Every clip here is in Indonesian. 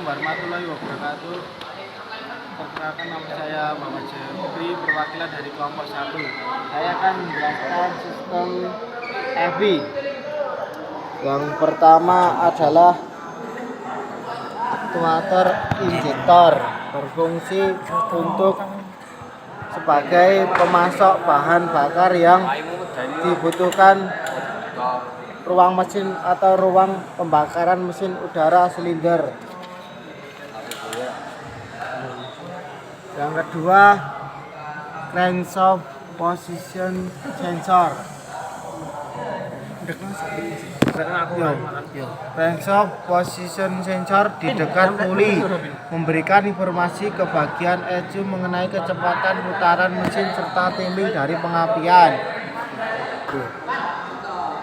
Warahmatullahi wabarakatuh. Perkenalkan, nama saya Muhammad Jeffrey, perwakilan dari kelompok 1. Saya akan menjelaskan sistem EVI. Yang pertama adalah aktuator injektor, berfungsi untuk sebagai pemasok bahan bakar yang dibutuhkan ruang mesin atau ruang pembakaran mesin udara silinder. Yang kedua, crankshaft position sensor. Crankshaft position sensor di dekat puli memberikan informasi ke bagian ECU mengenai kecepatan putaran mesin serta timing dari pengapian.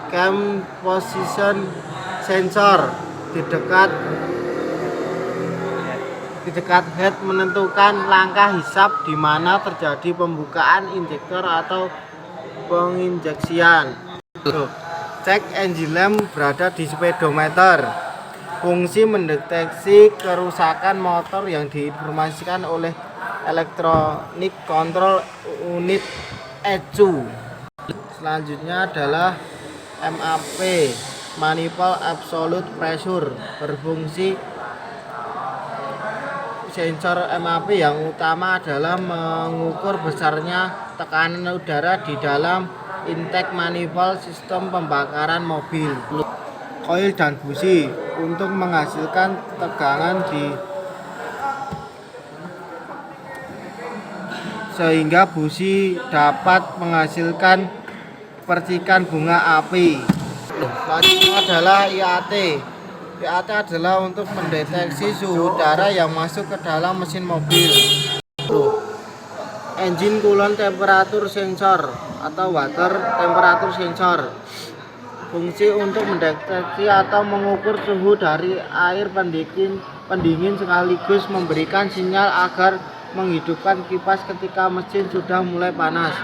Cam position sensor di dekat head menentukan langkah hisap di mana terjadi pembukaan injektor atau penginjeksian. Check engine lamp berada di speedometer. Fungsi mendeteksi kerusakan motor yang diinformasikan oleh electronic control unit ECU. Selanjutnya adalah MAP, manifold absolute pressure, berfungsi sensor MAP yang utama adalah mengukur besarnya tekanan udara di dalam intake manifold sistem pembakaran mobil. Koil dan busi untuk menghasilkan tegangan sehingga busi dapat menghasilkan percikan bunga api. Selanjutnya adalah IAT. IAT adalah untuk mendeteksi suhu udara yang masuk ke dalam mesin mobil. Engine coolant temperature sensor atau water temperature sensor. Fungsi untuk mendeteksi atau mengukur suhu dari air pendingin sekaligus memberikan sinyal agar menghidupkan kipas ketika mesin sudah mulai panas.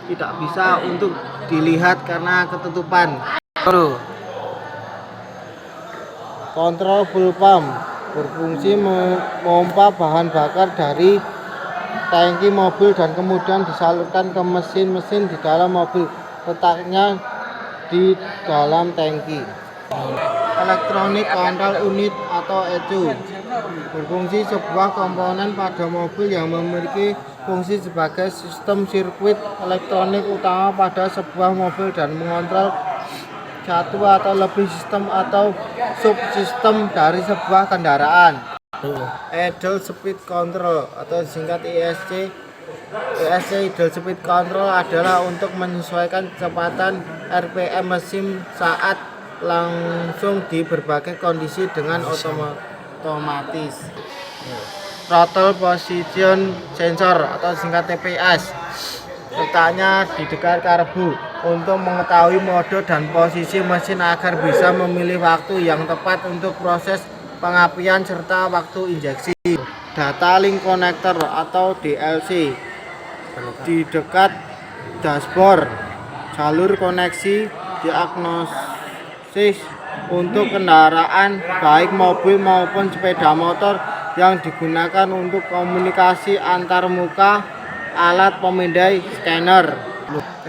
Tidak bisa untuk dilihat karena ketutupan. Kontrol fuel pump berfungsi memompa bahan bakar dari tangki mobil dan kemudian disalurkan ke mesin-mesin di dalam mobil, letaknya di dalam tangki. Electronic control unit atau ECU berfungsi sebuah komponen pada mobil yang memiliki fungsi sebagai sistem sirkuit elektronik utama pada sebuah mobil dan mengontrol satu atau lebih sistem atau subsistem dari sebuah kendaraan. Idle speed control atau disingkat ISC. Idle speed control adalah untuk menyesuaikan kecepatan RPM mesin saat langsung di berbagai kondisi dengan otomatis. Throttle position sensor atau disingkat TPS. Letaknya di dekat karbu untuk mengetahui mode dan posisi mesin agar bisa memilih waktu yang tepat untuk proses pengapian serta waktu injeksi. Data link connector atau DLC di dekat dashboard. Jalur koneksi diagnosis untuk kendaraan baik mobil maupun sepeda motor yang digunakan untuk komunikasi antar muka. Alat pemindai scanner.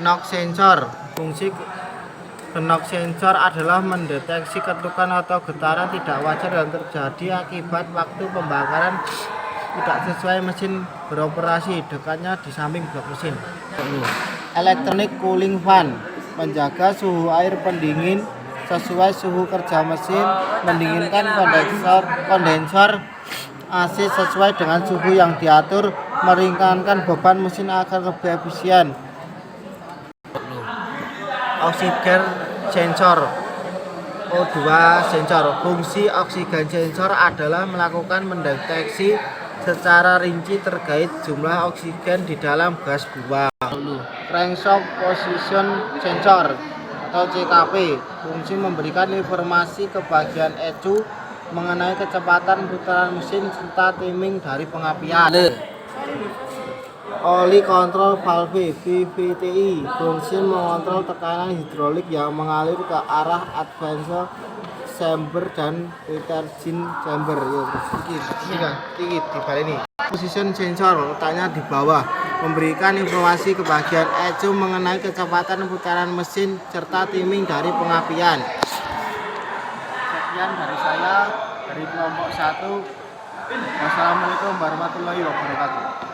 Knock sensor. Fungsi knock sensor adalah mendeteksi ketukan atau getaran tidak wajar yang terjadi akibat waktu pembakaran tidak sesuai mesin beroperasi, dekatnya di samping blok mesin. Electronic cooling fan menjaga suhu air pendingin sesuai suhu kerja mesin, mendinginkan kondensor AC sesuai dengan suhu yang diatur, meringankan beban mesin agar lebih efisien. Oksigen sensor O2 sensor. Fungsi oksigen sensor adalah melakukan mendeteksi secara rinci terkait jumlah oksigen di dalam gas buang. Crankshaft position sensor atau CKP. Fungsi memberikan informasi ke bagian ECU mengenai kecepatan putaran mesin serta timing dari pengapian. Oli control valve (VVTI) fungsi mengontrol tekanan hidrolik yang mengalir ke arah advance chamber dan deterjen chamber. Yo, iki dibaleni. Position sensor letaknya di bawah, memberikan informasi ke bagian ECU mengenai kecepatan putaran mesin serta timing dari pengapian. Sekian dari saya dari kelompok 1. Wassalamualaikum warahmatullahi wabarakatuh.